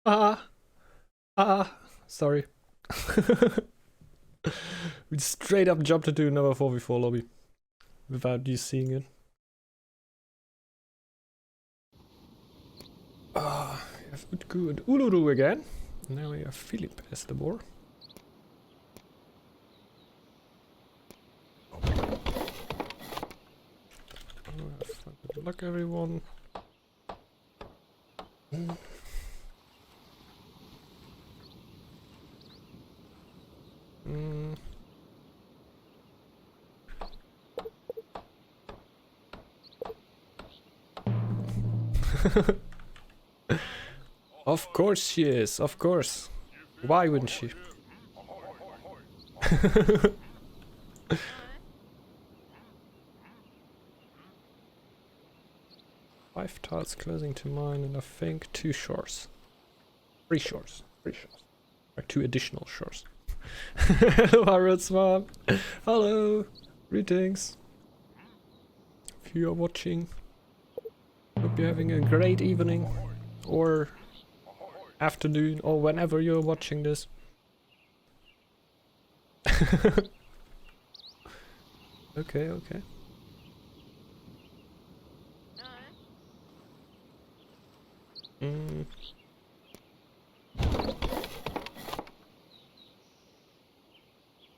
Ah, sorry. We straight up jumped into another 4v4 lobby without you seeing it. Ah, we have good Uluru again. Now we have Philip as the boar. Good luck, everyone. Of course she is, of course. Why wouldn't she? 5 tiles closing to mine, and I think 2 shores. 3 shores. 3 shores. Or 2 additional shores. Hello, Harold Swamp. Hello. Greetings. If you are watching, hope you're having a great evening or afternoon or whenever you're watching this. Okay, okay.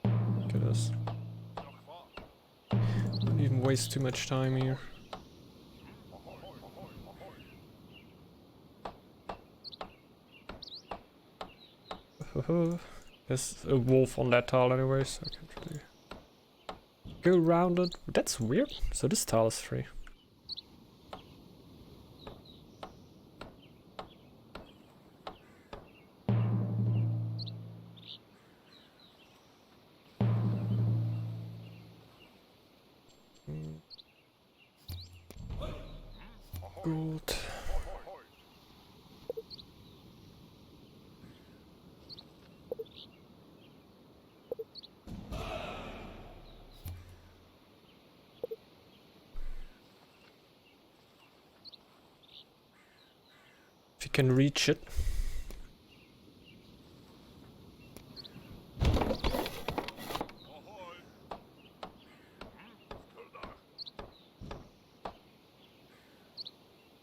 Look at us. Don't even waste too much time here. There's a wolf on that tile anyway, so I can't really go around it. That's weird. So this tile is free. Gold. If you can reach it.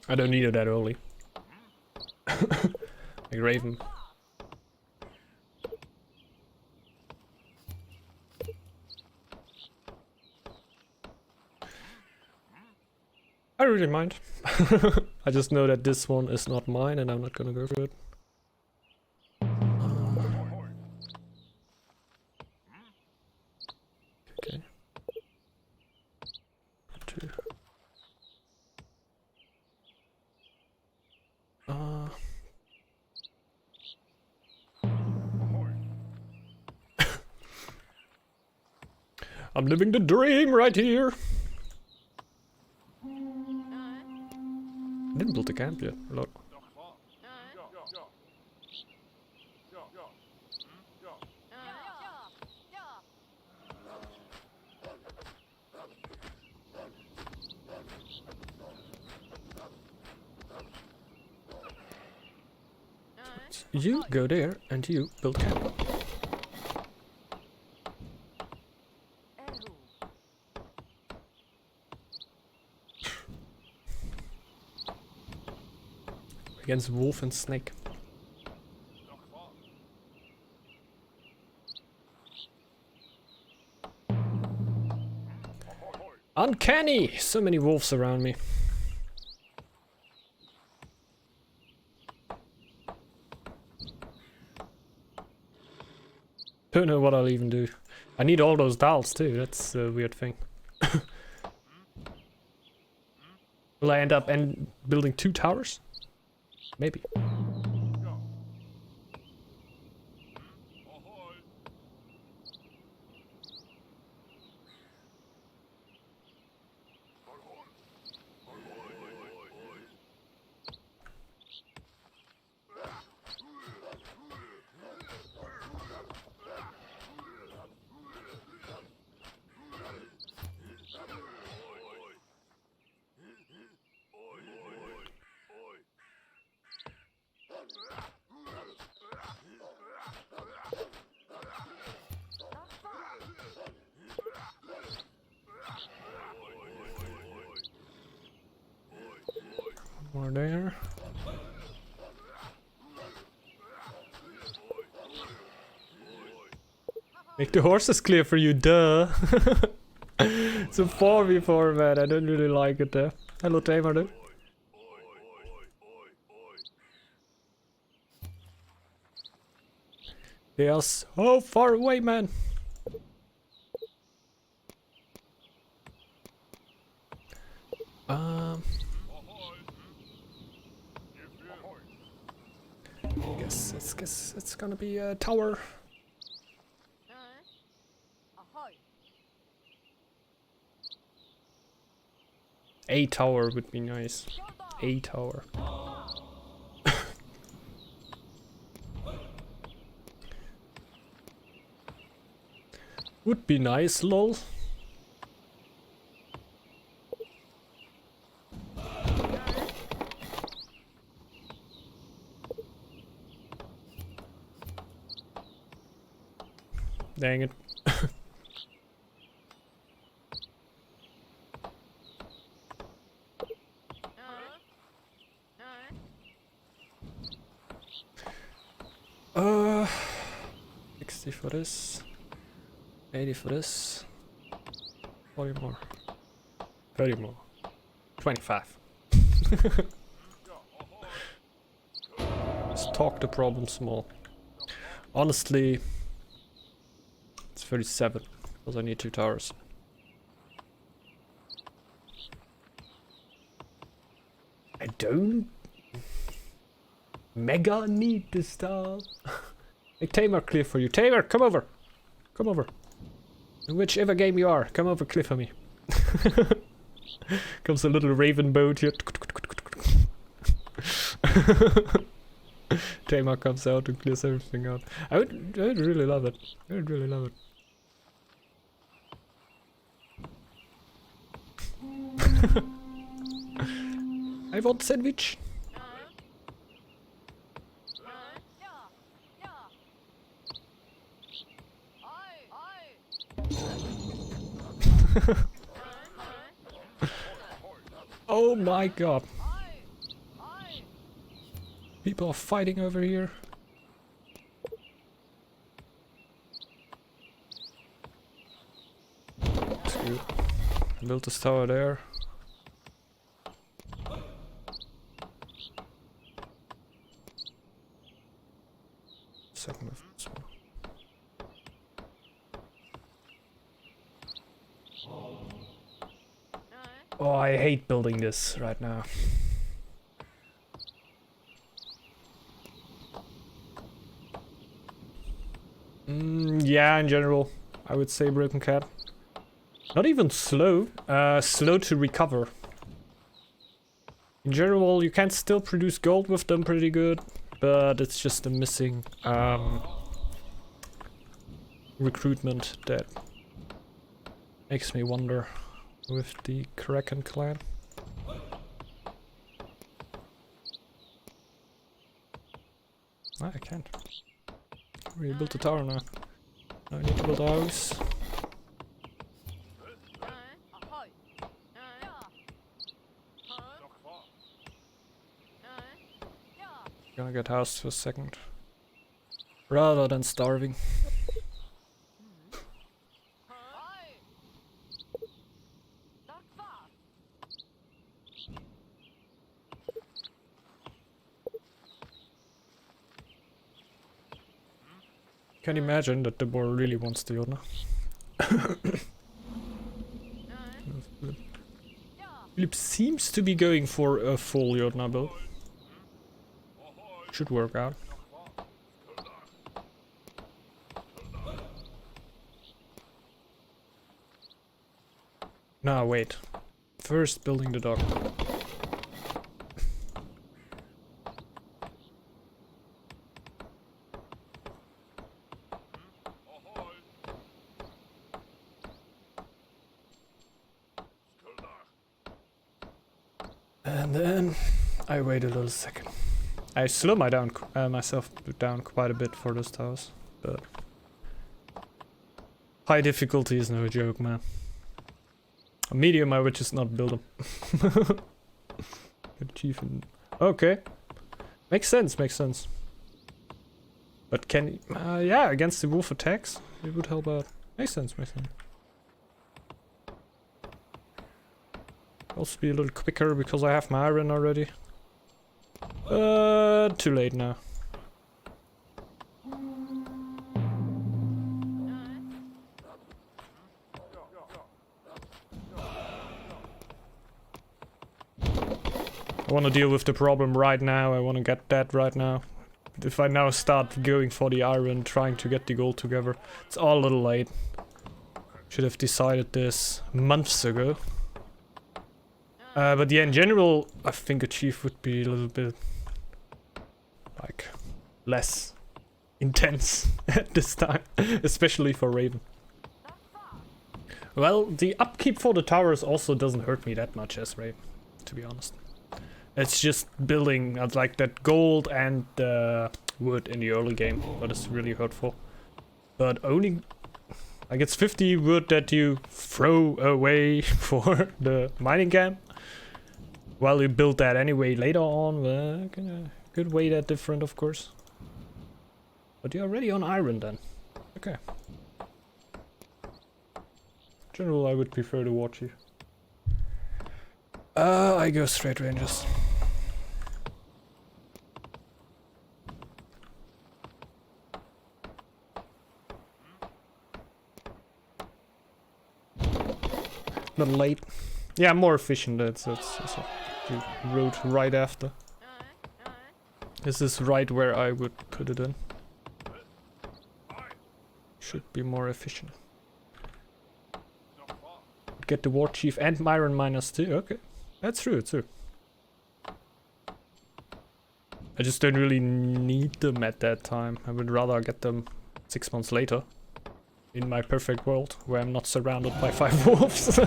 I don't need it that early. Like Raven. I don't really mind. I just know that this one is not mine and I'm not gonna go for it. Okay. 2. I'm living the dream right here. I didn't build the camp yet. Look. You go there and you build camp. Against wolf and snake. Uncanny! So many wolves around me. Don't know what I'll even do. I need all those dials too, that's a weird thing. Will I end up building 2 towers? Maybe. More there. Make the horses clear for you, duh. It's a 4v4, man. I don't really like it there. Hello, Tamer, dude. They are so far away, man. Guess it's gonna be a tower. A tower would be nice. A tower. Would be nice, lol. Dang it. Uh, 60 for this. 80 for this. 40 more. 30 more. 25. Just talk the problem small. Honestly, it's 37 because I need 2 towers. I don't mega need this tower. Hey, Tamer, clear for you. Tamer, come over. Come over. In whichever game you are, come over, clear for me. Comes a little raven boat here. Tamer comes out and clears everything out. I would really love it. I would really love it. I want sandwich. Oh my god. People are fighting over here. That's good. Built this tower there. Second of this one. Oh, I hate building this right now. Yeah, in general, I would say Broken Cat. Not even slow, slow to recover. In general, you can still produce gold with them pretty good, but it's just a missing recruitment that makes me wonder with the Kraken clan. Ah, I can't. We built a tower now. Now I need to build a house. Gonna get housed for a second. Rather than starving. Can imagine that the boar really wants the Yodna. Philip seems to be going for a full Yodna build. Should work out. Nah, wait. First building the dock. And then I wait a little second. I slow myself down quite a bit for those towers, but high difficulty is no joke, man. A medium I would just not build them. Could achieve in... Okay. Makes sense, makes sense. But can... yeah, against the wolf attacks, it would help out. Makes sense, makes sense. Also be a little quicker because I have my iron already. Too late now. I want to deal with the problem right now. I want to get that right now. If I now start going for the iron, trying to get the gold together, it's all a little late. Should have decided this months ago. But yeah, in general, I think a chief would be a little bit like less intense at this time, especially for Raven. Well, the upkeep for the towers also doesn't hurt me that much as Raven, to be honest. It's just building like that gold and wood in the early game that is really hurtful. But only like it's 50 wood that you throw away for the mining camp. While you build that anyway later on, could weigh that different, of course. But you're already on iron then. Okay. In general, I would prefer to watch you. I go straight ranges. Not late. Yeah, more efficient. That's the road right after. This is right where I would put it in. Should be more efficient. Get the war chief and Myron minus 2. Okay, that's true too. I just don't really need them at that time. I would rather get them 6 months later. In my perfect world, where I'm not surrounded by 5 wolves.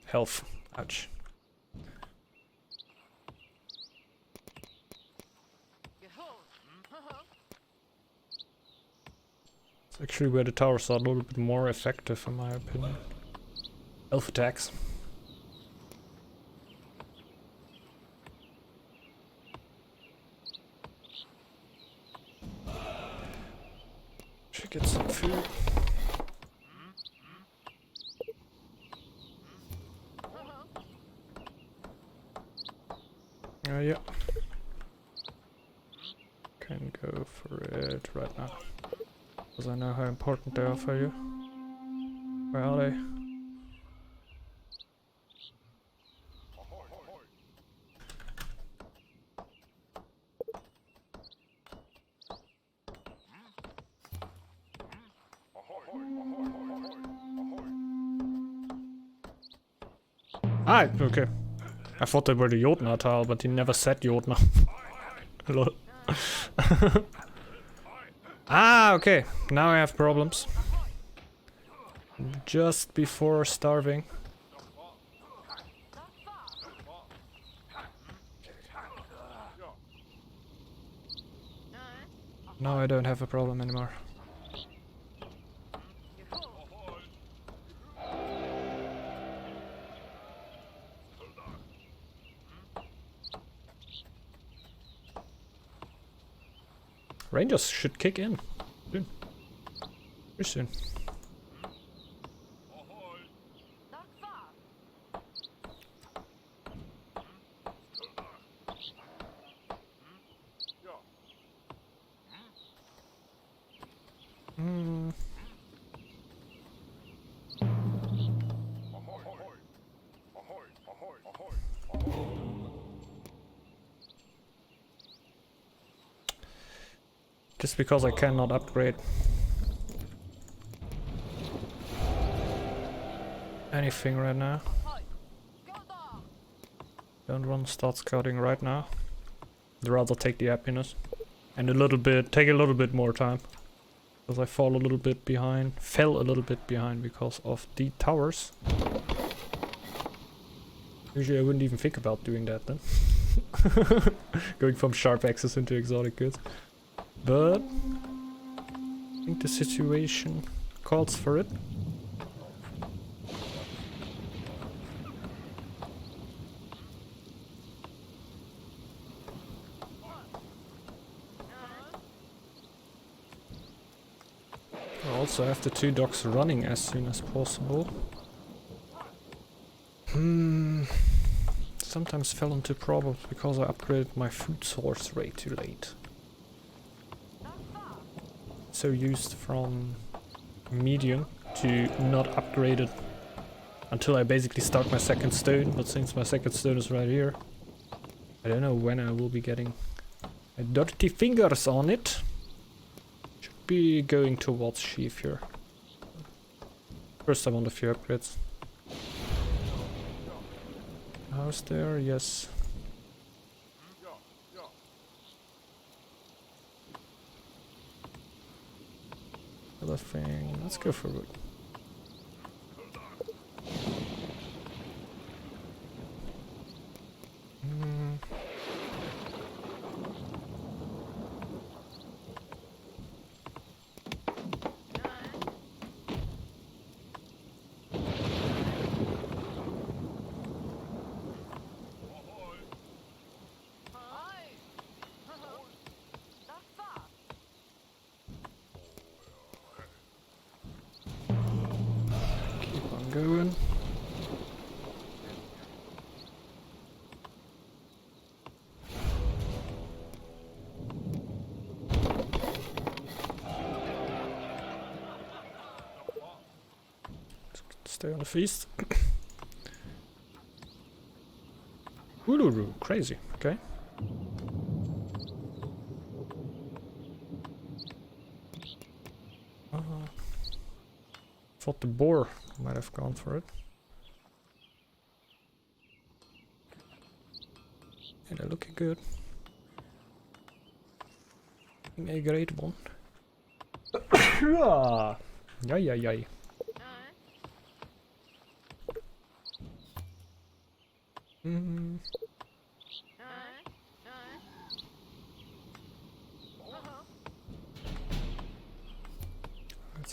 Health. Ouch. It's actually where the towers are a little bit more effective in my opinion. Elf attacks. Should get some food. Yeah. Can go for it right now. Because I know how important they are for you. Where are they? Ah, okay. I thought they were the Jotnar tile, but he never said Jotnar. Hello. Ah, okay. Now I have problems. Just before starving. Now I don't have a problem anymore. Rangers should kick in soon. Very soon. Just because I cannot upgrade anything right now. Don't want to start scouting right now. I'd rather take the happiness and take a little bit more time. Because I fell a little bit behind because of the towers. Usually I wouldn't even think about doing that then. Going from sharp axes into exotic goods. But I think the situation calls for it. I also have the 2 docks running as soon as possible. Sometimes fell into problems because I upgraded my food source way too late. So used from medium to not upgrade it until I basically start my 2nd stone, but since my 2nd stone is right here, I don't know when I will be getting my dirty fingers on it. Should be going towards Sheaf here. First I want a few upgrades. House there, yes. Other thing, let's go for wood. Going. Stay on the feast. Uluru, crazy, okay. Thought the boar might have gone for it. Yeah, they're looking good. A great one. Yay.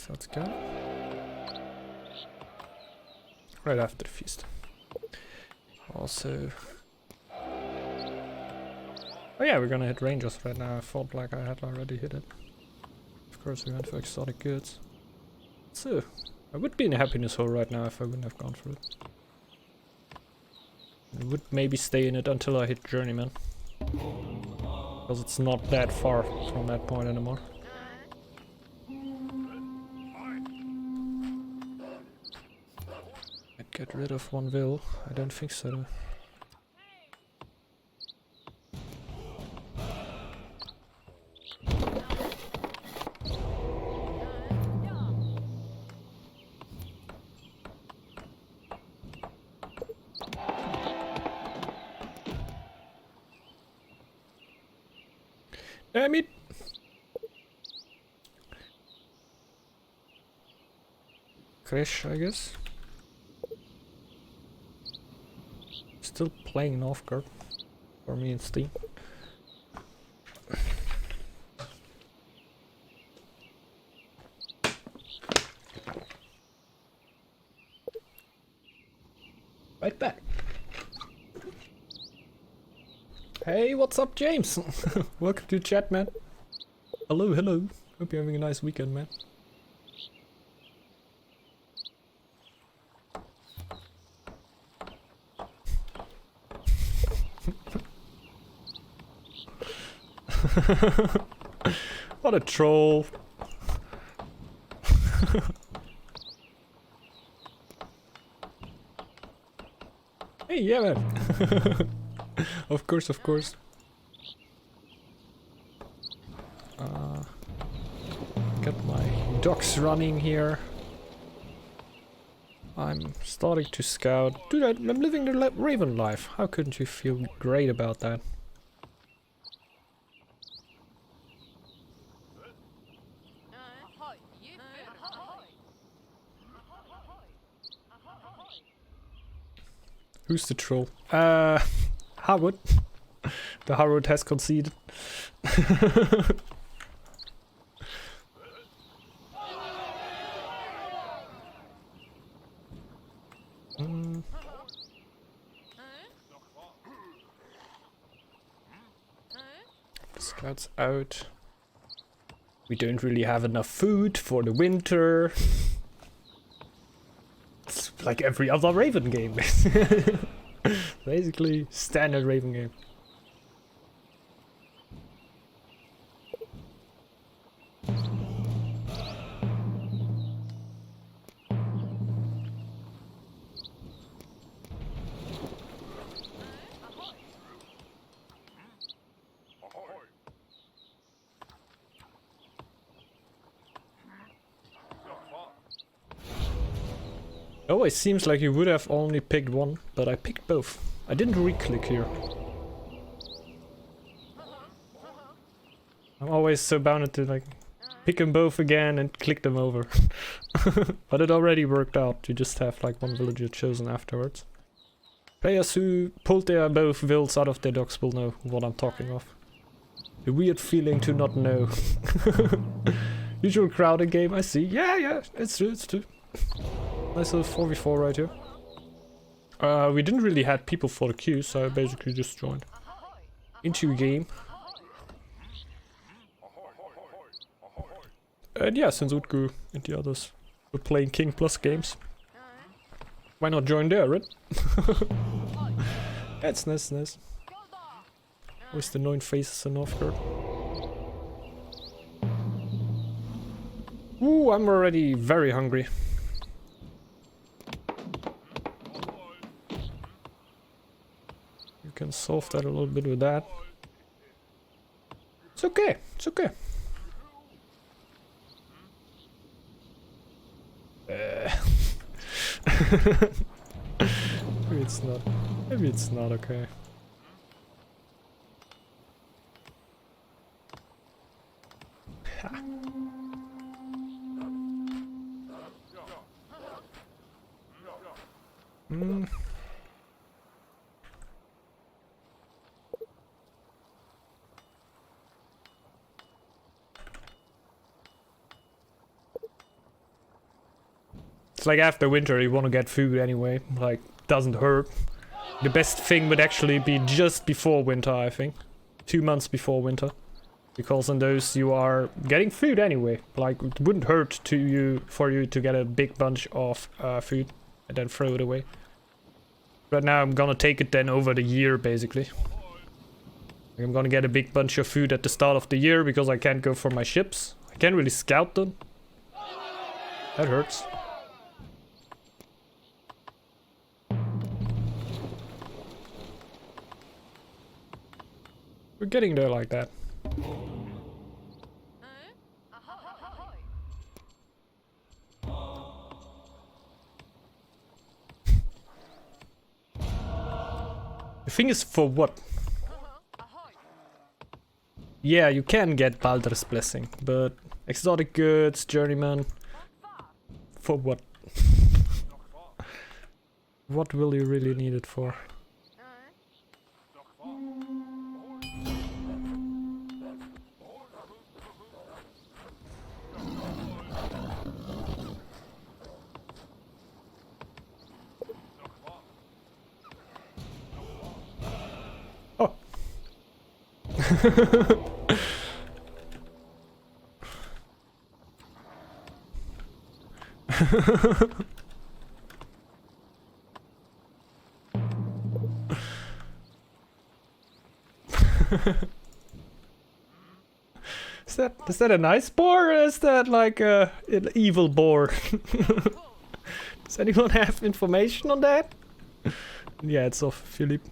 Let's go. Right after the feast. Also... Oh yeah, we're gonna hit rangers right now. I thought like I had already hit it. Of course we went for exotic goods. So, I would be in a happiness hole right now if I wouldn't have gone for it. I would maybe stay in it until I hit Journeyman. Because it's not that far from that point anymore. I'd get rid of one will. I don't think so though. Damn it! Crash, I guess. Still playing Northgard for me and Steam. Right back. Hey, what's up, James? Welcome to chat, man. Hello. Hope you're having a nice weekend, man. What a troll. Hey, yeah, man. Of course. Got my dogs running here. I'm starting to scout. Dude, I'm living the Raven life. How couldn't you feel great about that? Who's the troll? Howard. The Harrod has conceded. Scouts out. We don't really have enough food for the winter. It's like every other Raven game. Basically, standard Raven game. Always seems like you would have only picked one, but I picked both. I didn't re-click here. I'm always so bound to like pick them both again and click them over. But it already worked out. You just have like one villager chosen afterwards. Players who pulled their both wills out of their dogs will know what I'm talking of. The weird feeling to not know. Usual crowded game, I see. Yeah, it's true. Nice little 4v4 right here. We didn't really had people for the queue, so I basically just joined into a game. And yeah, since Utku and the others were playing King Plus games, why not join there, right? That's nice. Where's the 9 faces in Northgard? Ooh, I'm already very hungry. You can solve that a little bit with that. It's okay. Maybe it's not okay. It's like after winter you want to get food anyway, like doesn't hurt. The best thing would actually be just before winter, I think. 2 months before winter. Because in those you are getting food anyway. Like it wouldn't hurt for you to get a big bunch of food and then throw it away. Right now I'm gonna take it then over the year basically. I'm gonna get a big bunch of food at the start of the year because I can't go for my ships. I can't really scout them. That hurts. We're getting there like that. The thing is, for what? Yeah, you can get Baldur's Blessing, but exotic goods, Journeyman. For what? What will you really need it for? Oh. Is that a nice boar or is that like an evil boar? Does anyone have information on that? Yeah, it's off Philippe.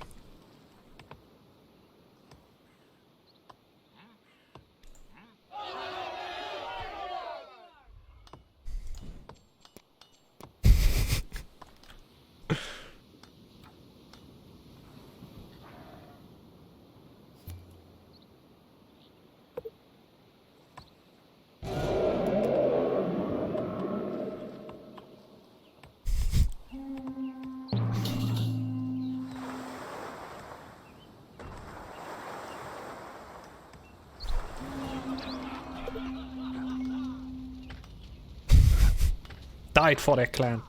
died for their clan.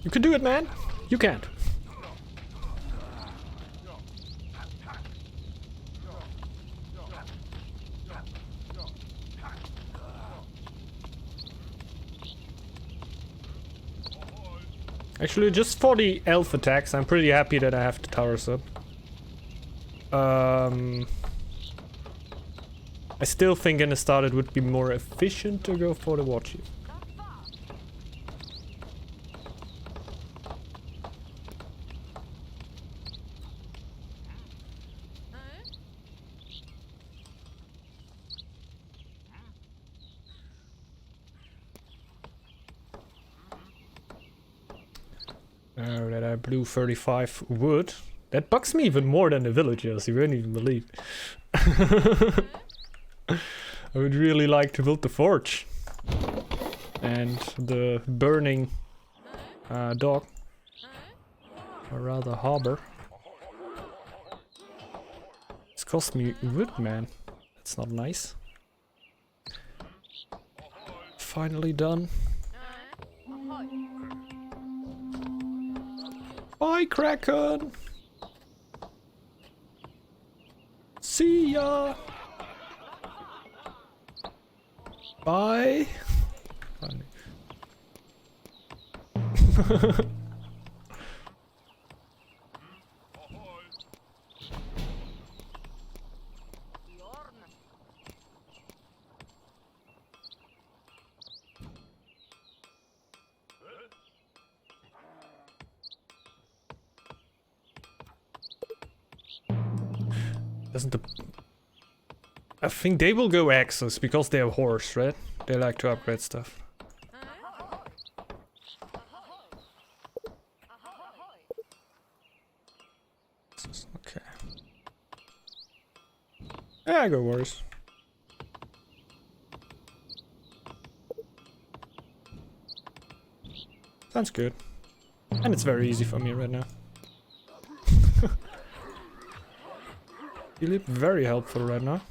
You can do it, man. You can't. Actually, just for the elf attacks, I'm pretty happy that I have the towers up. I still think in the start it would be more efficient to go for the war chief. Oh, that I blew 35 wood. That bugs me even more than the villagers, you wouldn't even believe. I would really like to build the forge. And the burning dock. Or rather harbor. It's cost me wood, man. That's not nice. Finally done. Bye, Kraken! See ya! Bye! Funny. Doesn't the... I think they will go axes because they have horse, right? They like to upgrade stuff. Okay. Yeah, go horse. Sounds good. And it's very easy for me right now. You look very helpful right now.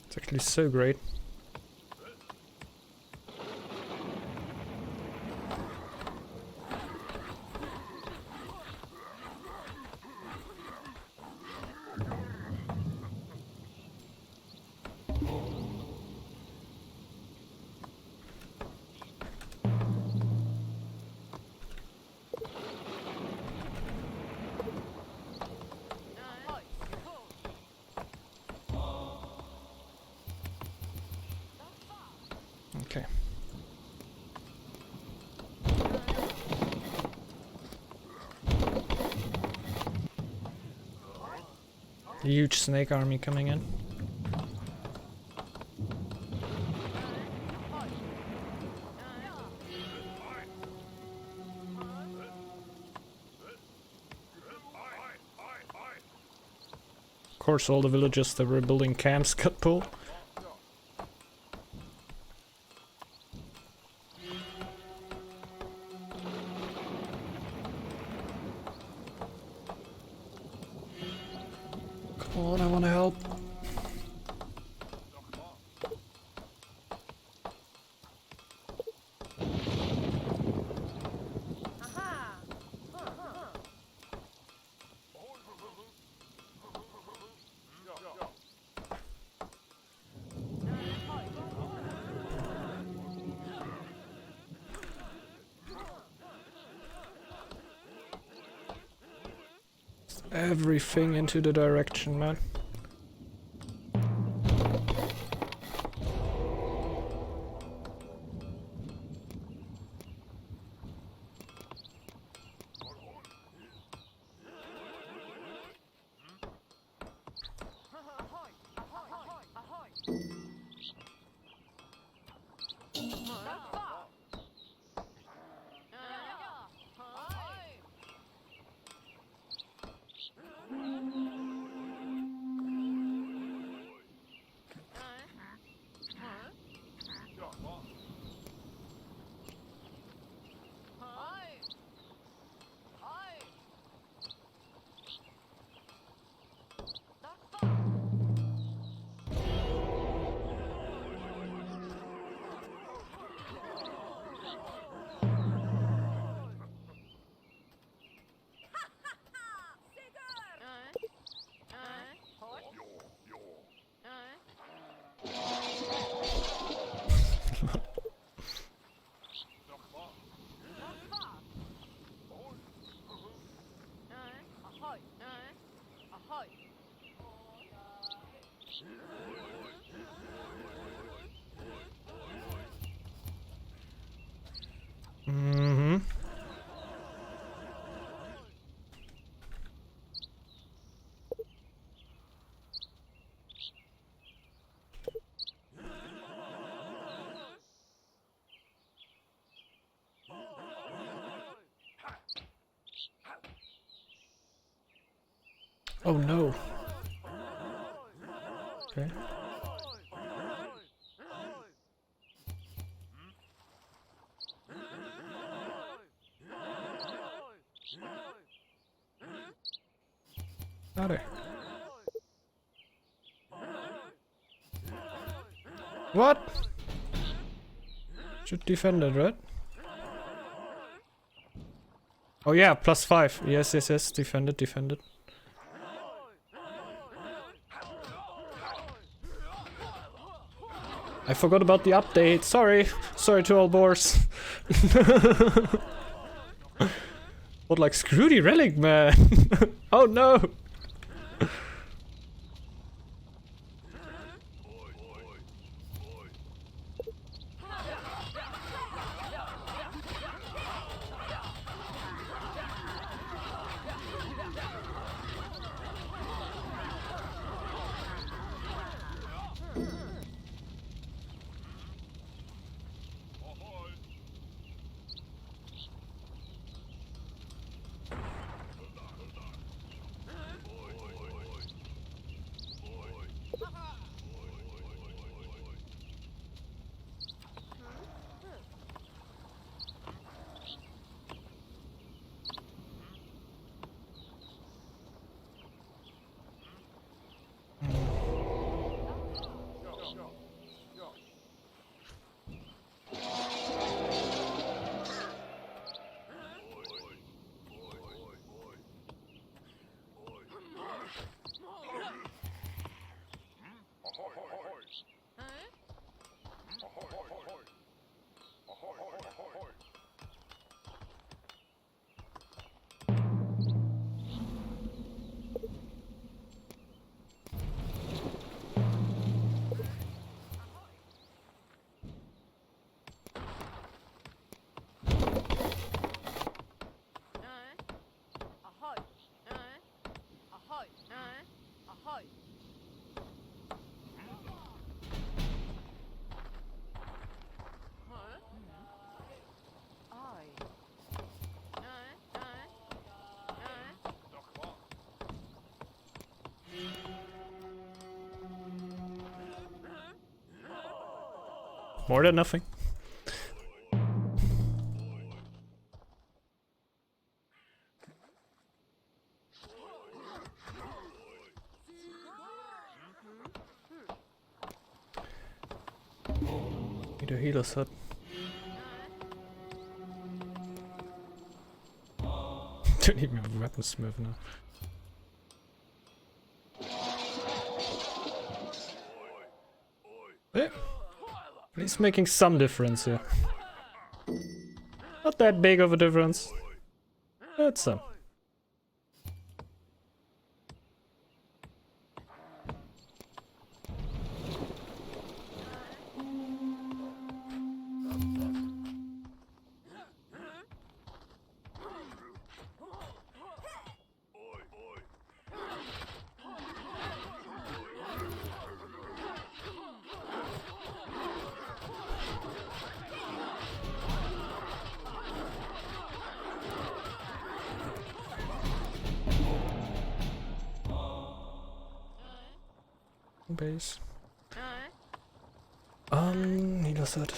It's actually so great. Okay. A huge snake army coming in. Of course, all the villagers that were building camps got pulled. Come on, I want to help. everything into the direction, man. Mm-hmm. Oh no. Okay. Howdy. What? Should defend it, right? Oh yeah, +5. Yes, yes, yes. Defend it, defend it. I forgot about the update. Sorry. Sorry to all boars. What, like, screw the relic, man? Oh no! More than nothing. Need a healer set. Don't even have a weaponsmith now. Yeah. He's making some difference here. Not that big of a difference. But some. base. He does that.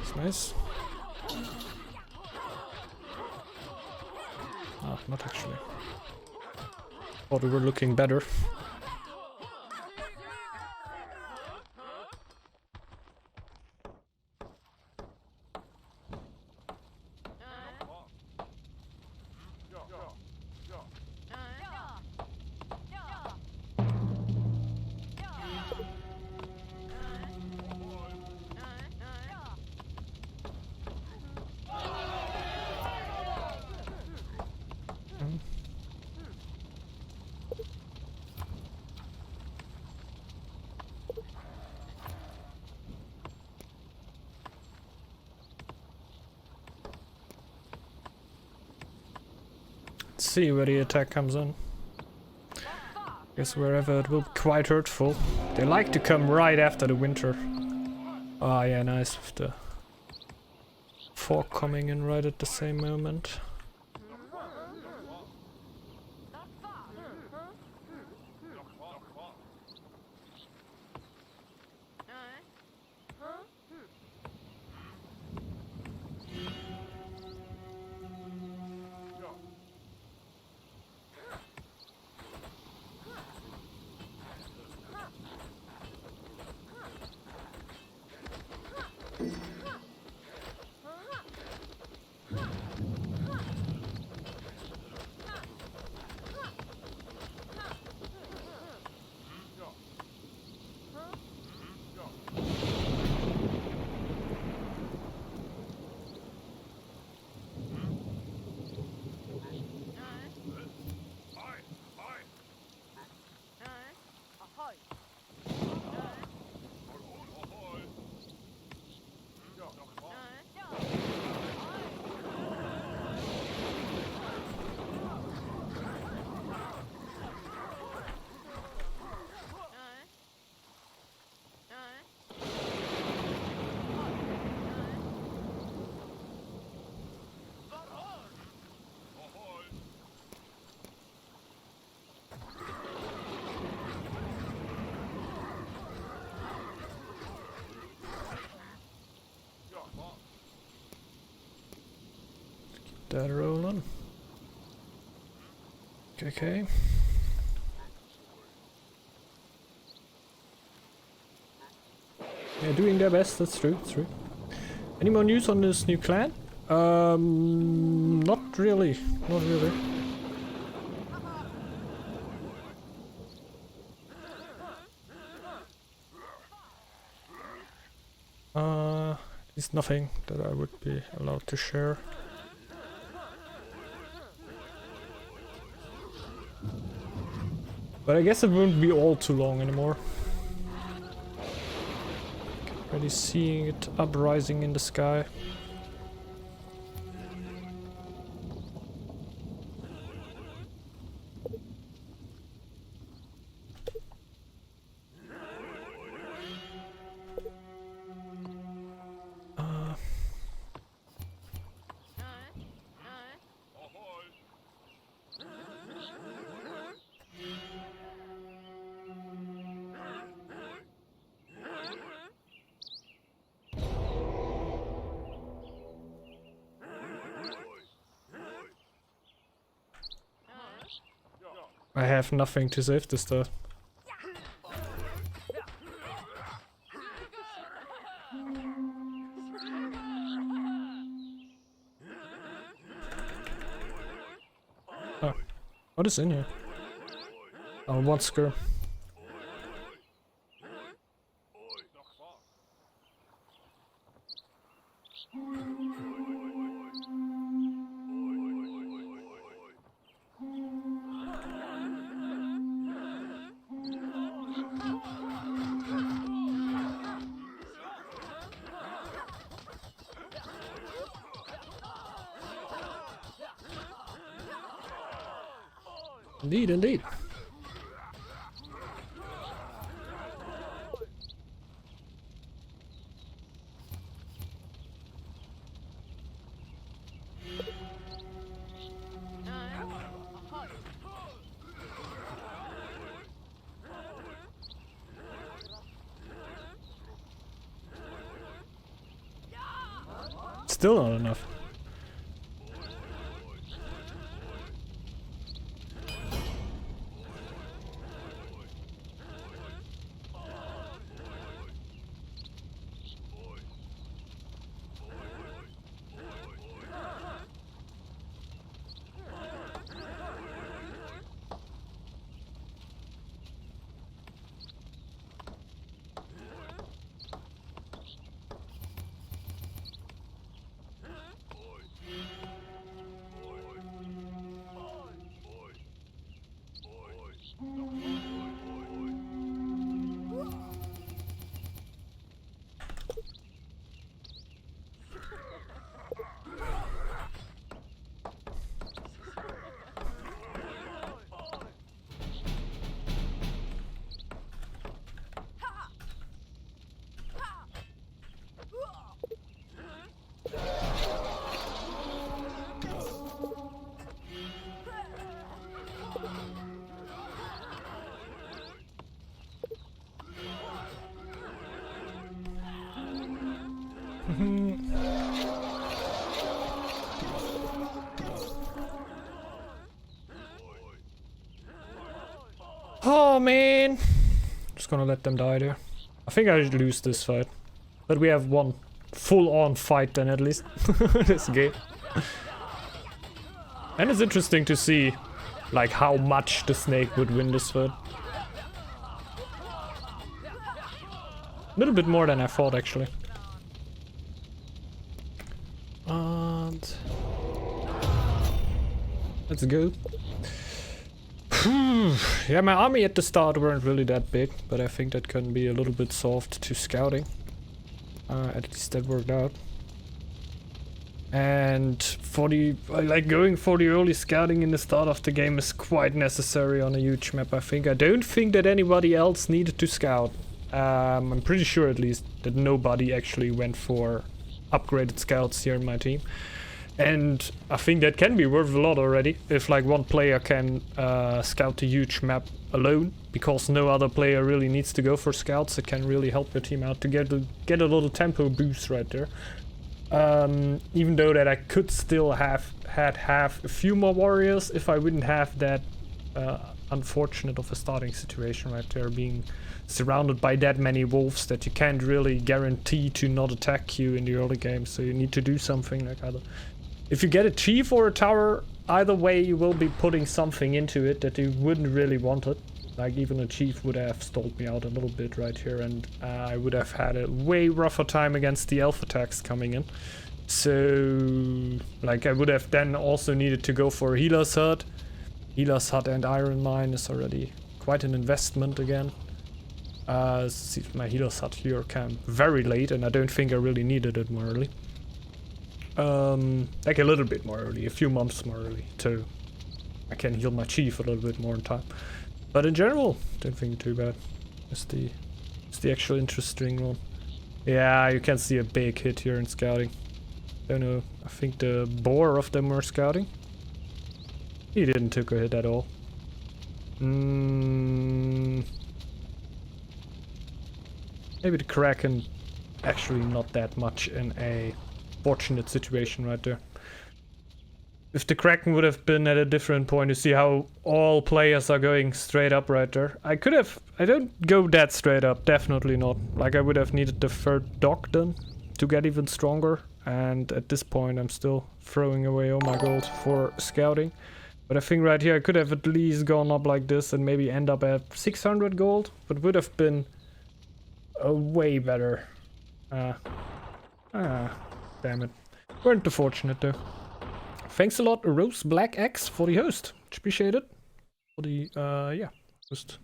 It's nice. Ah, not actually. Thought we were looking better. See where the attack comes in. Guess wherever it will be quite hurtful. They like to come right after the winter. Ah, yeah, nice with the fog coming in right at the same moment. That rolling. Okay. Yeah, doing their best, that's true, that's true. Any more news on this new clan? Not really, not really. There's nothing that I would be allowed to share. But I guess it won't be all too long anymore. Already seeing it uprising in the sky. I have nothing to save this stuff. Oh, what is in here? Oh, one skirm. Indeed, indeed. Still not enough. Oh man, just gonna let them die there. I think I should lose this fight, but we have one full-on fight then at least this game. And it's interesting to see like how much the snake would win this fight. A little bit more than I thought actually. And let's go. Yeah, my army at the start weren't really that big, but I think that can be a little bit soft to scouting. At least that worked out. And for the like going for the early scouting in the start of the game is quite necessary on a huge map. I don't think that anybody else needed to scout. I'm pretty sure at least that nobody actually went for upgraded scouts here in my team. And I think that can be worth a lot already if like one player can scout a huge map alone, because no other player really needs to go for scouts. It can really help your team out to get a little tempo boost right there. Even though that I could still have a few more warriors if I wouldn't have that unfortunate of a starting situation right there, being surrounded by that many wolves that you can't really guarantee to not attack you in the early game. So you need to do something like either. If you get a chief or a tower, either way you will be putting something into it that you wouldn't really want it. Like even a chief would have stalled me out a little bit right here, and I would have had a way rougher time against the elf attacks coming in. So like I would have then also needed to go for a healer's hut. Healer's hut and iron mine is already quite an investment again. See, my healer's hut here came very late, and I don't think I really needed it more early. Like a little bit more early, a few months more early, so I can heal my chief a little bit more in time. But in general, don't think too bad. It's the actual interesting one. Yeah, you can see a big hit here in scouting. Don't know, I think the boar of them were scouting. He didn't take a hit at all. Maybe the Kraken actually not that much in a fortunate situation right there. If the Kraken would have been at a different point, you see how all players are going straight up right there. I don't go that straight up, definitely not. Like I would have needed the third dock then to get even stronger. And at this point I'm still throwing away all my gold for scouting. But I think right here I could have at least gone up like this and maybe end up at 600 gold. But would have been a way better. Damn it. Weren't too fortunate though. Thanks a lot, Rose Black X, for the host. Much appreciated. For the, yeah, host.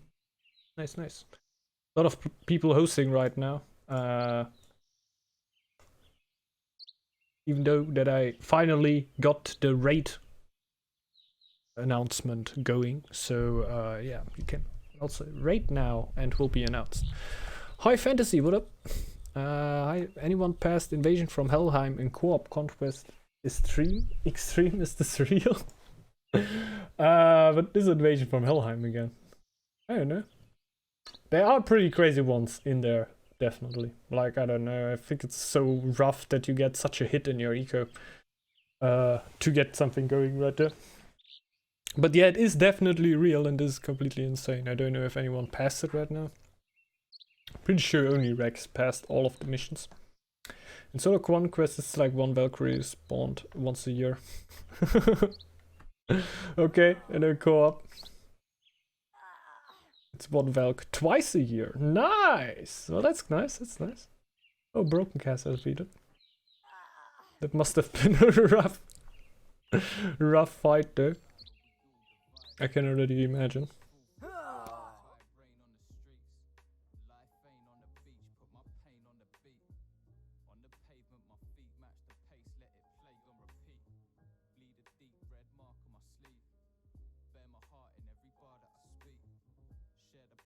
Nice. A lot of people hosting right now. Even though that I finally got the raid announcement going. So, yeah, you can also raid now and will be announced. Hi Fantasy, what up? Hi, anyone past Invasion from Helheim in co-op conquest extreme? Extreme, is this real? But this Invasion from Helheim again. I don't know. There are pretty crazy ones in there. definitely. Like, I don't know, I think it's so rough that you get such a hit in your eco to get something going right there. But yeah, it is definitely real and is completely insane. I don't know if anyone passed it right now. Pretty sure only Rex passed all of the missions. In Solo Conquest, it's like 1 Valkyrie spawned once a year. Okay, and then co-op. It's 1 Valk twice a year. Nice! Well, that's nice, that's nice. Oh, Broken Castle defeated. That must have been a rough fight though. I can already imagine.